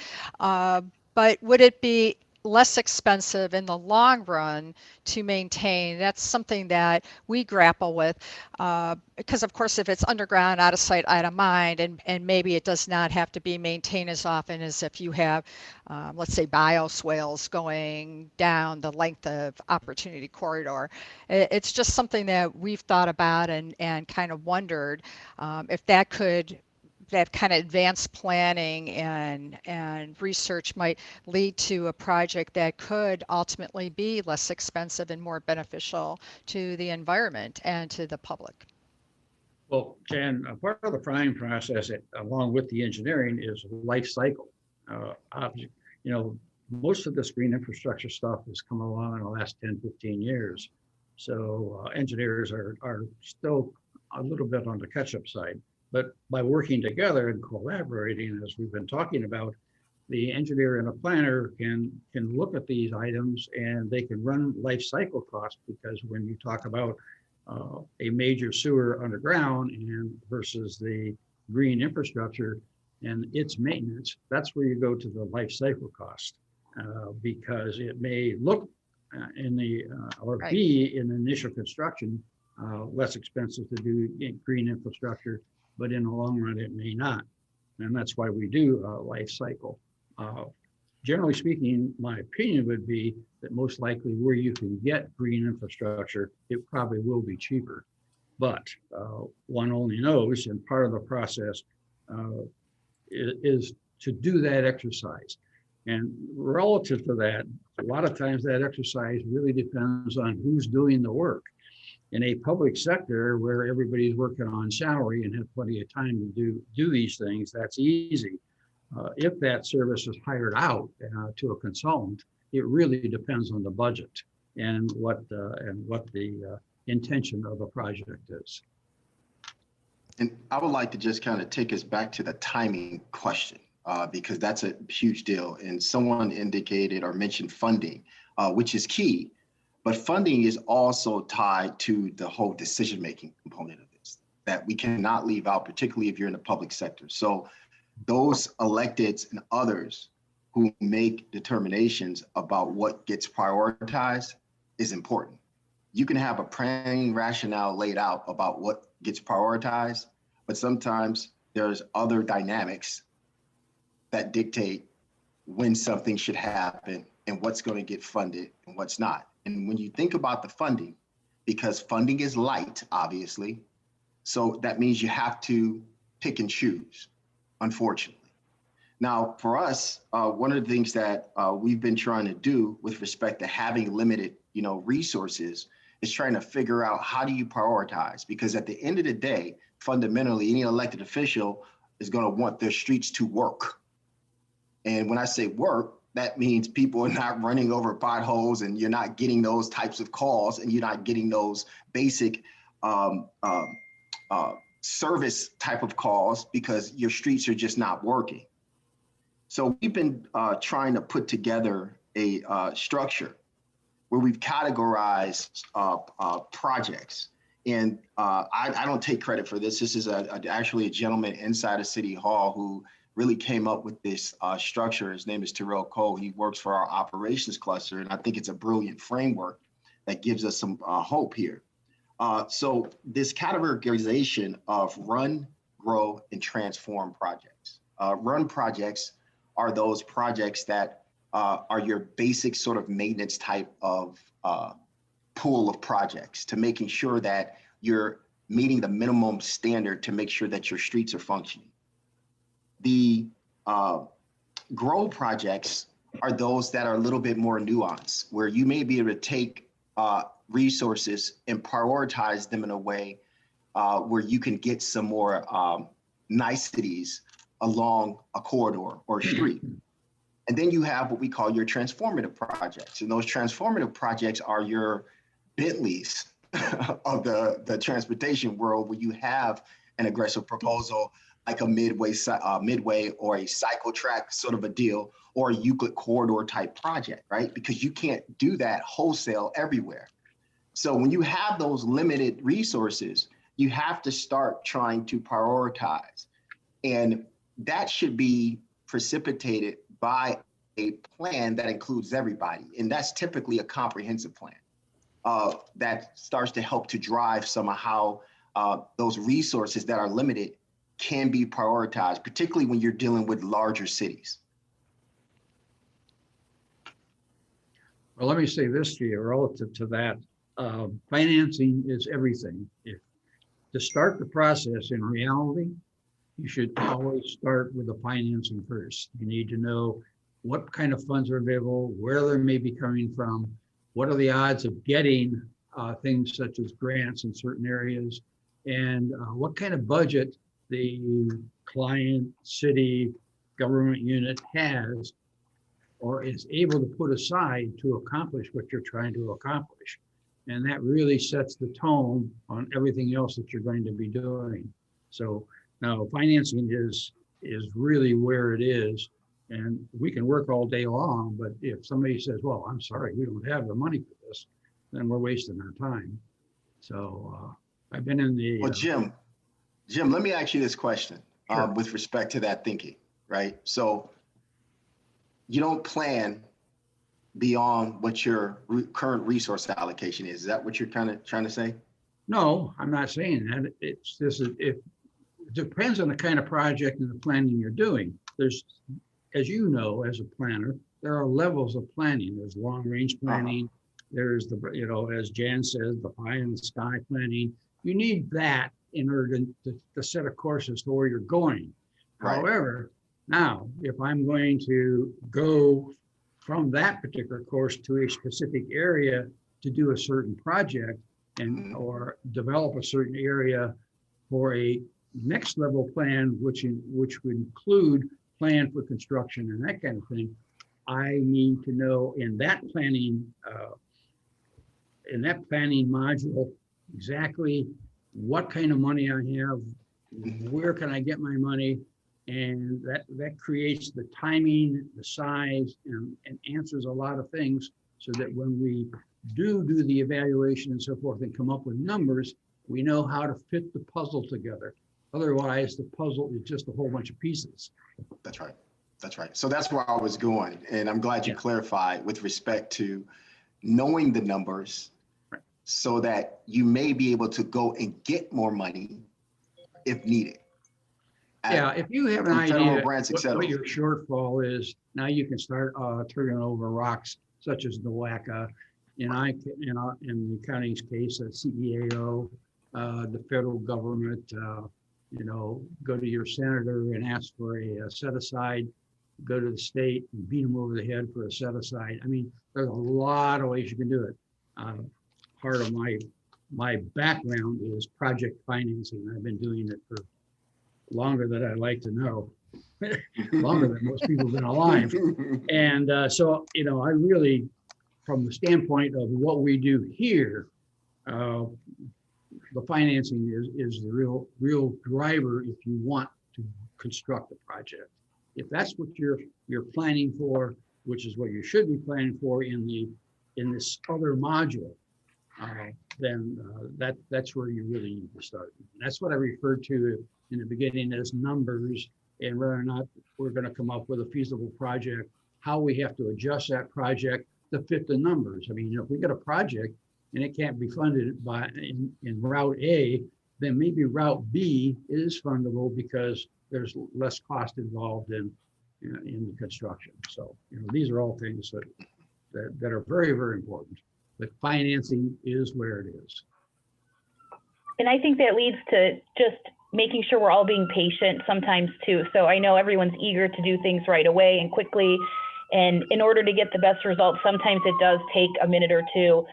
But would it be less expensive in the long run to maintain? That's something that we grapple with because, of course, if it's underground, out of sight, out of mind, and maybe it does not have to be maintained as often as if you have, let's say, bioswales going down the length of Opportunity Corridor. It's just something that we've thought about and kind of wondered if that kind of advanced planning and research might lead to a project that could ultimately be less expensive and more beneficial to the environment and to the public. Well, Jan, part of the planning process, along with the engineering, is life cycle. Most of this green infrastructure stuff has come along in the last 10, 15 years. So engineers are still a little bit on the catch-up side. But by working together and collaborating, as we've been talking about, the engineer and a planner can look at these items and they can run life cycle costs, because when you talk about a major sewer underground and versus the green infrastructure and its maintenance, that's where you go to the life cycle cost, because it may look Right. be in initial construction less expensive to do green infrastructure, but in the long run, it may not. And that's why we do a life cycle. Generally speaking, my opinion would be that most likely where you can get green infrastructure, it probably will be cheaper. But one only knows, and part of the process is to do that exercise. And relative to that, a lot of times that exercise really depends on who's doing the work. In a public sector where everybody's working on salary and have plenty of time to do these things, that's easy. If that service is hired out to a consultant, it really depends on the budget and what the intention of the project is. And I would like to just kind of take us back to the timing question, because that's a huge deal. And someone indicated or mentioned funding, which is key. But funding is also tied to the whole decision-making component of this that we cannot leave out, particularly if you're in the public sector. So those electeds and others who make determinations about what gets prioritized is important. You can have a planning rationale laid out about what gets prioritized, but sometimes there's other dynamics that dictate when something should happen and what's going to get funded and what's not. And when you think about the funding, because funding is light, obviously, so that means you have to pick and choose, unfortunately. Now, for us, one of the things that we've been trying to do with respect to having limited, resources is trying to figure out how do you prioritize? Because at the end of the day, fundamentally, any elected official is going to want their streets to work. And when I say work, that means people are not running over potholes, and you're not getting those types of calls, and you're not getting those basic service type of calls because your streets are just not working. So we've been trying to put together a structure where we've categorized projects. And I don't take credit for this. This is actually a gentleman inside of City Hall who really came up with this structure. His name is Terrell Cole. He works for our operations cluster, and I think it's a brilliant framework that gives us some hope here. So this categorization of run, grow, and transform projects. Run projects are those projects that are your basic sort of maintenance type of pool of projects to making sure that you're meeting the minimum standard to make sure that your streets are functioning. The grow projects are those that are a little bit more nuanced, where you may be able to take resources and prioritize them in a way where you can get some more niceties along a corridor or a street. And then you have what we call your transformative projects. And those transformative projects are your Bentleys of the transportation world, where you have an aggressive proposal like a midway or a cycle track sort of a deal, or a Euclid corridor type project, right? Because you can't do that wholesale everywhere. So when you have those limited resources, you have to start trying to prioritize. And that should be precipitated by a plan that includes everybody. And that's typically a comprehensive plan that starts to help to drive somehow those resources that are limited can be prioritized, particularly when you're dealing with larger cities. Well, let me say this to you relative to that. Financing is everything. To start the process in reality, you should always start with the financing first. You need to know what kind of funds are available, where they may be coming from, what are the odds of getting things such as grants in certain areas, and what kind of budget the client, city, government unit has or is able to put aside to accomplish what you're trying to accomplish. And that really sets the tone on everything else that you're going to be doing. So now financing is really where it is. And we can work all day long, but if somebody says, well, I'm sorry, we don't have the money for this, then we're wasting our time. So I've been in the— Well, Jim, let me ask you this question. Sure. With respect to that thinking, right? So you don't plan beyond what your current resource allocation is. Is that what you're kind of trying to say? No, I'm not saying that. It depends on the kind of project and the planning you're doing. There's, as you know, as a planner, there are levels of planning. There's long range planning. There's the, as Jan says, the pie in the sky planning. You need that in order to set a course as to where you're going. Right. However, now, if I'm going to go from that particular course to a specific area to do a certain project and or develop a certain area for a next level plan, which would include plan for construction and that kind of thing, I need to know in that planning module exactly what kind of money I have, where can I get my money, and that creates the timing, the size, and answers a lot of things, so that when we do the evaluation and so forth and come up with numbers, we know how to fit the puzzle together. Otherwise, the puzzle is just a whole bunch of pieces. That's right. That's right. So that's where I was going. And I'm glad you clarified with respect to knowing the numbers, right, so that you may be able to go and get more money if needed. Yeah, if you have an idea what your shortfall is, now you can start turning over rocks, such as NOACA, in the county's case, CEAO, the federal government, go to your senator and ask for a set aside, go to the state and beat them over the head for a set aside. I mean, there's a lot of ways you can do it. Part of my background is project financing. I've been doing it for longer than I'd like to know. longer than most people have been alive. And so, I really, from the standpoint of what we do here, the financing is the real driver if you want to construct a project. If that's what you're planning for, which is what you should be planning for in this other module, then that's where you really need to start. And that's what I referred to in the beginning as numbers, and whether or not we're going to come up with a feasible project, how we have to adjust that project to fit the numbers. I mean, if we get a project and it can't be funded in route A, then maybe route B is fundable because there's less cost involved in the construction. So, these are all things that are very, very important. But financing is where it is. And I think that leads to just making sure we're all being patient sometimes too. So I know everyone's eager to do things right away and quickly. And in order to get the best results, sometimes it does take a minute or two,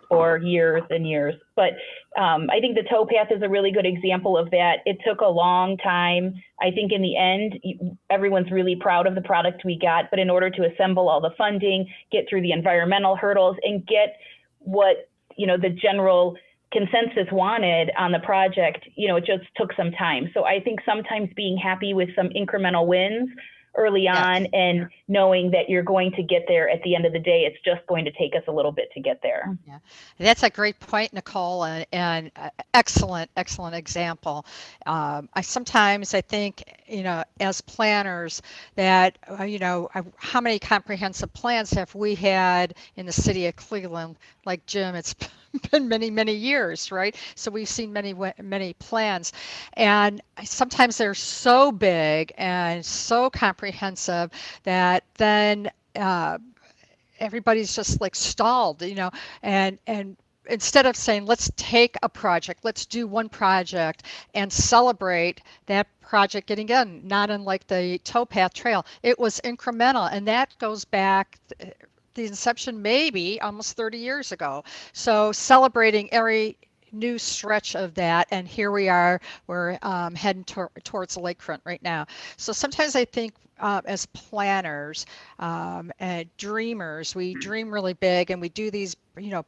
or years and years. But I think the towpath is a really good example of that. It took a long time. I think in the end, everyone's really proud of the product we got. But in order to assemble all the funding, get through the environmental hurdles, and get what the general consensus wanted on the project, it just took some time. So I think sometimes being happy with some incremental wins early on and knowing that you're going to get there at the end of the day, it's just going to take us a little bit to get there. Yeah, that's a great point, Nicole, and excellent example. I think, as planners that, how many comprehensive plans have we had in the city of Cleveland? Like Jim, it's been many years, right? So we've seen many plans, and sometimes they're so big and so comprehensive that then everybody's just like stalled, and instead of saying, let's take a project, let's do one project and celebrate that project getting done, not unlike the towpath trail. It was incremental, and that goes back the inception maybe almost 30 years ago. So celebrating every new stretch of that, and here we're heading towards the lakefront right now. So sometimes I think as planners and dreamers, we dream really big and we do these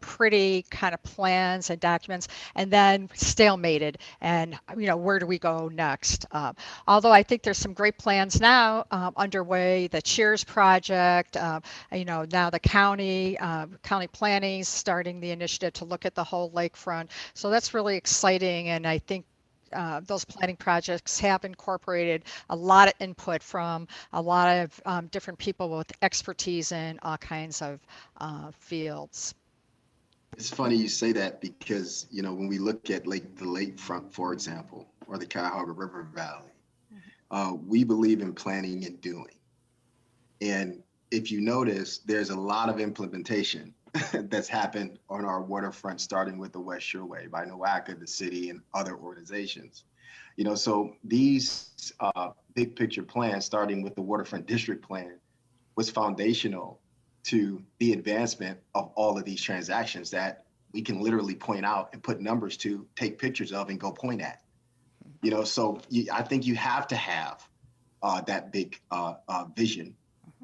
pretty kind of plans and documents, and then stalemated, and where do we go next? Although I think there's some great plans now underway, the Cheers project, now the county planning is starting the initiative to look at the whole lakefront. So that's really exciting, and I think those planning projects have incorporated a lot of input from a lot of different people with expertise in all kinds of fields. It's funny you say that because, when we look at the lakefront, for example, or the Cuyahoga River Valley, we believe in planning and doing. And if you notice, there's a lot of implementation that's happened on our waterfront, starting with the West Shoreway by NOACA, the city, and other organizations. So these big picture plans, starting with the waterfront district plan, was foundational to the advancement of all of these transactions that we can literally point out and put numbers to, take pictures of, and go point at. So I think you have to have that big vision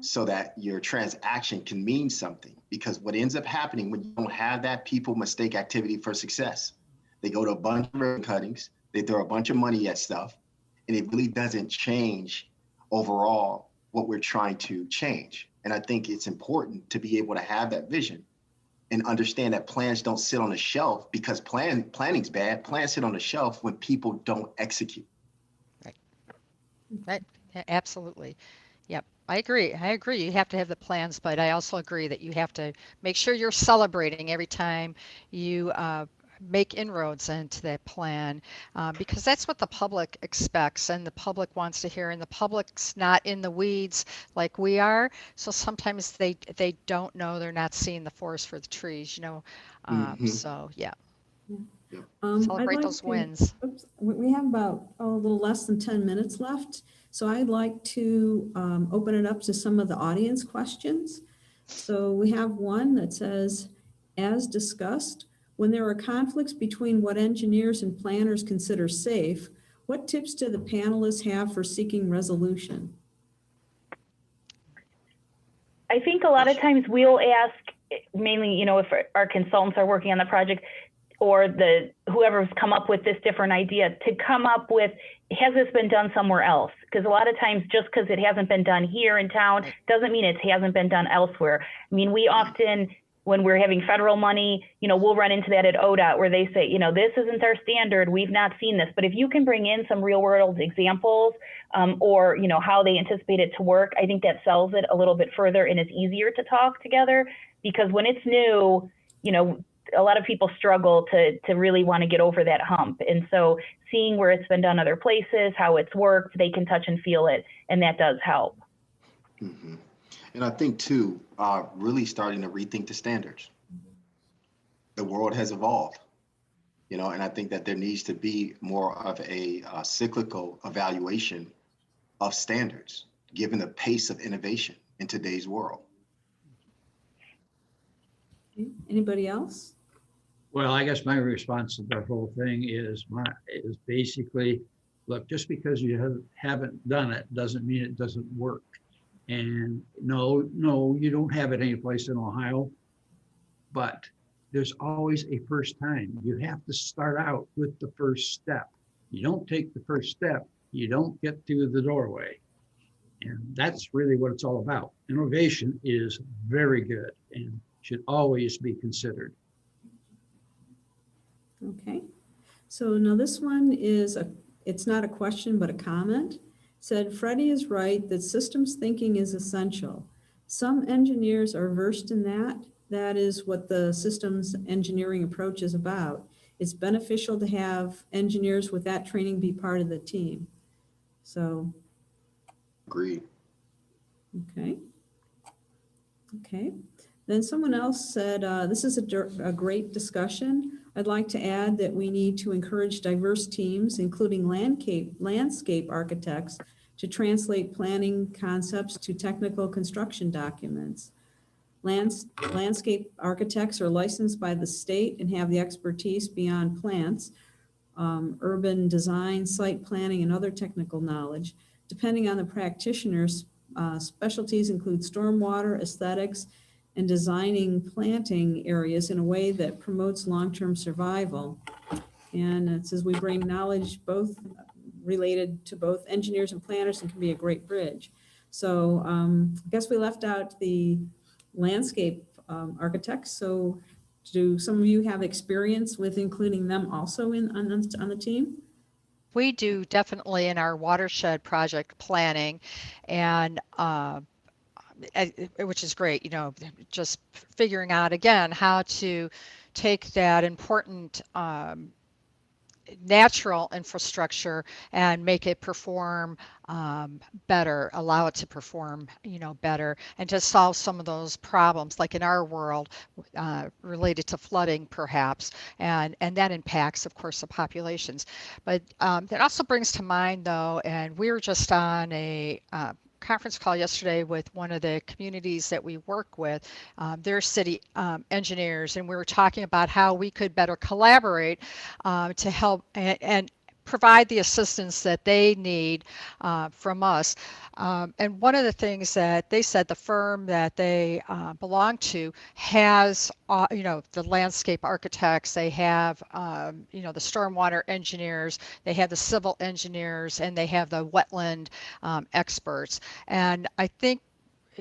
so that your transaction can mean something. Because what ends up happening when you don't have that, people mistake activity for success. They go to a bunch of ribbon cuttings, they throw a bunch of money at stuff, and it really doesn't change overall what we're trying to change. And I think it's important to be able to have that vision and understand that plans don't sit on a shelf because planning's bad. Plans sit on a shelf when people don't execute. Right. Absolutely. Yep. I agree. You have to have the plans, but I also agree that you have to make sure you're celebrating every time you make inroads into that plan, because that's what the public expects and the public wants to hear, and the public's not in the weeds like we are. So sometimes they don't know, they're not seeing the forest for the trees, So yeah. Celebrate those wins. We have about a little less than 10 minutes left. So I'd like to open it up to some of the audience questions. So we have one that says, as discussed, when there are conflicts between what engineers and planners consider safe, What tips do the panelists have for seeking resolution? I think a lot of times we'll ask, mainly, you know, if our consultants are working on the project, or whoever's come up with this different idea, to come up with, has this been done somewhere else? Because a lot of times, just because it hasn't been done here in town doesn't mean it hasn't been done elsewhere. I mean, we often, when we're having federal money, you know, we'll run into that at ODOT where they say, you know, this isn't our standard, we've not seen this. But if you can bring in some real world examples, or, you know, how they anticipate it to work, I think that sells it a little bit further, and it's easier to talk together, because when it's new, you know, a lot of people struggle to really want to get over that hump. And so seeing where it's been done other places, how it's worked, they can touch and feel it, and that does help. Mm-hmm. And I think too, really starting to rethink the standards. The world has evolved, you know, and I think that there needs to be more of a cyclical evaluation of standards, given the pace of innovation in today's world. Okay. Anybody else? Well, I guess my response to the whole thing is basically, look, just because you haven't done it doesn't mean it doesn't work. And no, you don't have it anyplace in Ohio, but there's always a first time. You have to start out with the first step. You don't take the first step, you don't get through the doorway. And that's really what it's all about. Innovation is very good and should always be considered. Okay, so now this one is it's not a question, but a comment. Said, Freddie is right that systems thinking is essential. Some engineers are versed in that. That is what the systems engineering approach is about. It's beneficial to have engineers with that training be part of the team. So. Agreed. Okay. Okay. Then someone else said, this is a great discussion. I'd like to add that we need to encourage diverse teams, including landscape architects, to translate planning concepts to technical construction documents. Landscape architects are licensed by the state and have the expertise beyond plants, urban design, site planning, and other technical knowledge. Depending on the practitioners, specialties include stormwater, aesthetics, and designing planting areas in a way that promotes long-term survival. And it says we bring knowledge both related to both engineers and planners and can be a great bridge. So I guess we left out the landscape architects. So do some of you have experience with including them also on the team? We do, definitely, in our watershed project planning, and which is great, you know, just figuring out again how to take that important natural infrastructure and make it perform better, allow it to perform, you know, better, and to solve some of those problems, like in our world, related to flooding, perhaps, and that impacts, of course, the populations. But that also brings to mind, though, and we were just on a conference call yesterday with one of the communities that we work with, their city engineers, and we were talking about how we could better collaborate to help and provide the assistance that they need from us. And one of the things that they said, the firm that they belong to has, you know, the landscape architects, they have, you know, the stormwater engineers, they have the civil engineers, and they have the wetland experts. And I think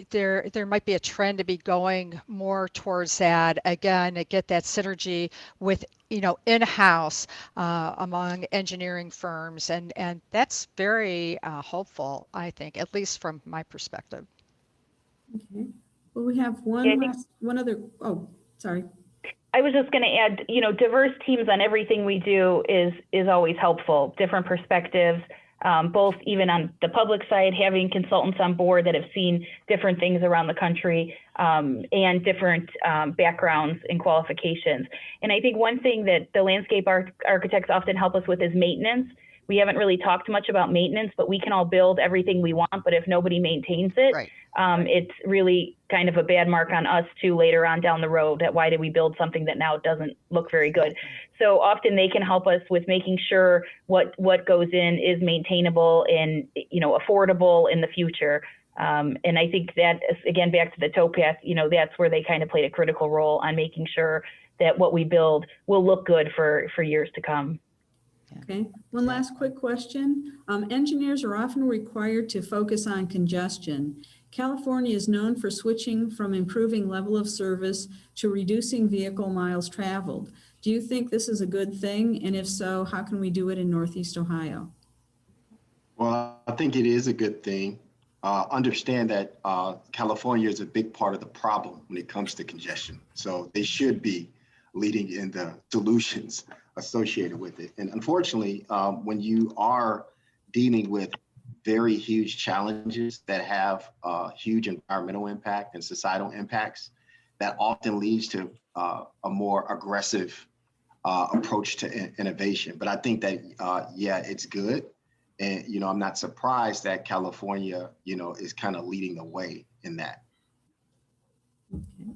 there might be a trend to be going more towards that, again, to get that synergy with, you know, in-house among engineering firms, and that's very hopeful, I think, at least from my perspective. Okay. Well, we have one other. Oh, sorry. I was just going to add, you know, diverse teams on everything we do is always helpful. Different perspectives. Both even on the public side, having consultants on board that have seen different things around the country and different backgrounds and qualifications. And I think one thing that the landscape architects often help us with is maintenance, we haven't really talked much about maintenance, but we can all build everything we want, but if nobody maintains it, Right. It's really kind of a bad mark on us too later on down the road. That why did we build something that now doesn't look very good? So often they can help us with making sure what goes in is maintainable and, you know, affordable in the future. And I think that, again, back to the towpath, you know, that's where they kind of played a critical role on making sure that what we build will look good for years to come. Okay, one last quick question. Engineers are often required to focus on congestion. California is known for switching from improving level of service to reducing vehicle miles traveled. Do you think this is a good thing? And if so, how can we do it in Northeast Ohio? Well, I think it is a good thing. Understand that California is a big part of the problem when it comes to congestion. So they should be leading in the solutions associated with it. And unfortunately, when you are dealing with very huge challenges that have huge environmental impact and societal impacts, that often leads to a more aggressive approach to innovation. But I think that, yeah, it's good. And, you know, I'm not surprised that California, you know, is kind of leading the way in that. Okay.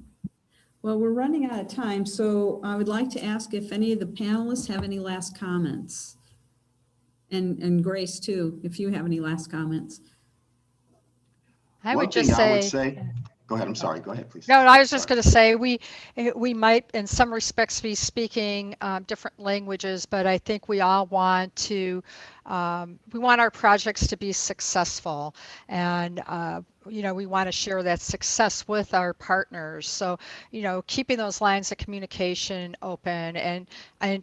Well, we're running out of time, so I would like to ask if any of the panelists have any last comments. And Grace, too, if you have any last comments. I One would just thing I would say, say, go ahead, I'm sorry, go ahead, please. no, I was just Sorry. going to say we might in some respects be speaking different languages, but I think we all want to we want our projects to be successful, and you know, we want to share that success with our partners. So, you know, keeping those lines of communication open and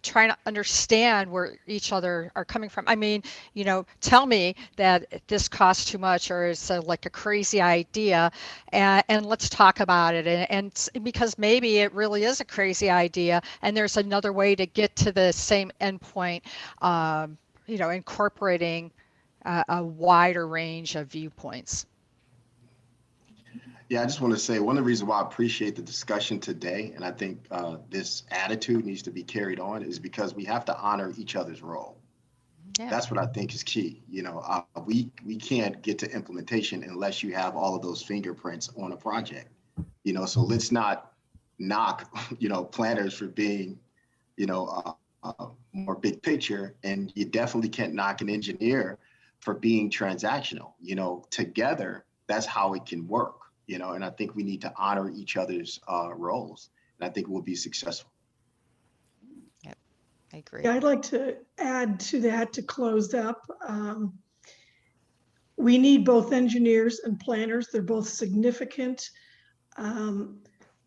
trying to understand where each other are coming from. I mean, you know, tell me that this costs too much or it's like a crazy idea, and let's talk about it. And because maybe it really is a crazy idea, and there's another way to get to the same endpoint. You know, incorporating a wider range of viewpoints. Yeah, I just want to say one of the reasons why I appreciate the discussion today, and I think this attitude needs to be carried on, is because we have to honor each other's role. Yeah. That's what I think is key. You know, we can't get to implementation unless you have all of those fingerprints on a project. You know, so let's not knock, you know, planners for being, you know, more big picture, and you definitely can't knock an engineer for being transactional. You know, together, that's how it can work. You know, and I think we need to honor each other's roles, and I think we'll be successful. Yep, I agree. Yeah, I'd like to add to that to close up. We need both engineers and planners. They're both significant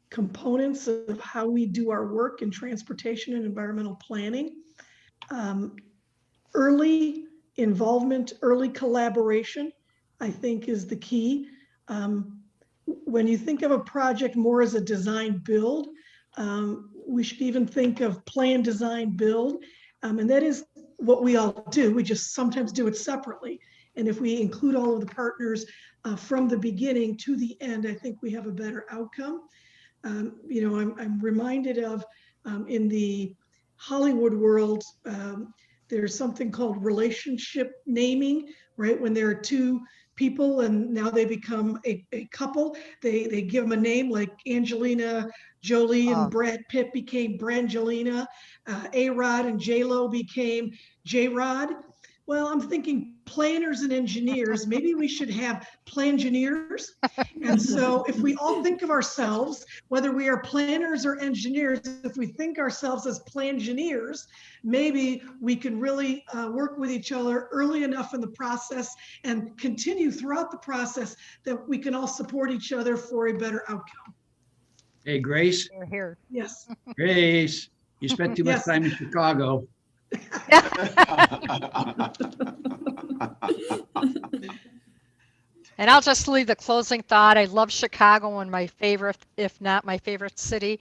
components of how we do our work in transportation and environmental planning. Early involvement, early collaboration, I think, is the key. When you think of a project more as a design build, we should even think of plan, design, build. And that is what we all do. We just sometimes do it separately. And if we include all of the partners from the beginning to the end, I think we have a better outcome. You know, I'm reminded of in the Hollywood world, there's something called relationship naming, right? When there are two people and now they become a couple, they give them a name, like Angelina Jolie and Brad Pitt became Brangelina, A-Rod and J-Lo became J-Rod. Well, I'm thinking planners and engineers, maybe we should have plangineers. And so if we all think of ourselves, whether we are planners or engineers, if we think ourselves as plangineers, maybe we can really work with each other early enough in the process and continue throughout the process that we can all support each other for a better outcome. Hey, Grace. You're here. Yes. Grace, you spent too much Yes. time in Chicago. And I'll just leave the closing thought. I love Chicago, one of my favorite, if not my favorite city.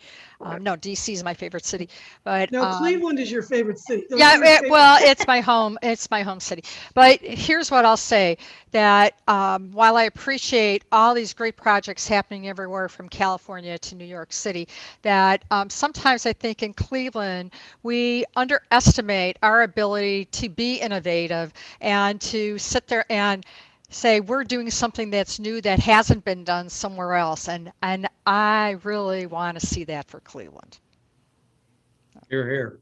No, DC is my favorite city, but No, Cleveland is your favorite city. Those yeah, are your favorite- well, it's my home. It's my home city. But here's what I'll say: that while I appreciate all these great projects happening everywhere from California to New York City, that sometimes I think in Cleveland we underestimate our ability to be innovative and to sit there and say we're doing something that's new that hasn't been done somewhere else, and I really want to see that for Cleveland. Here, here.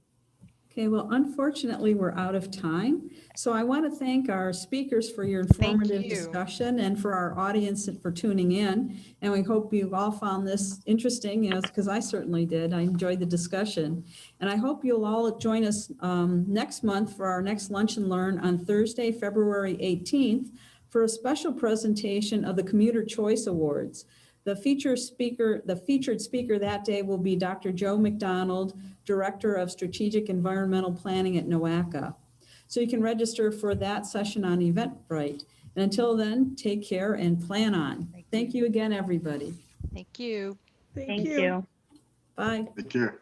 Okay, well, unfortunately, we're out of time. So I want to thank our speakers for your informative you. discussion and for our audience for tuning in. And we hope you've all found this interesting, because I certainly did. I enjoyed the discussion. And I hope you'll all join us next month for our next Lunch and Learn on Thursday, February 18th, for a special presentation of the Commuter Choice Awards. The featured speaker that day will be Dr. Joe McDonald, Director of Strategic Environmental Planning at NOACA. So you can register for that session on Eventbrite. And until then, take care and plan on. Thank you again, everybody. Thank you. Thank you. Bye. Take care.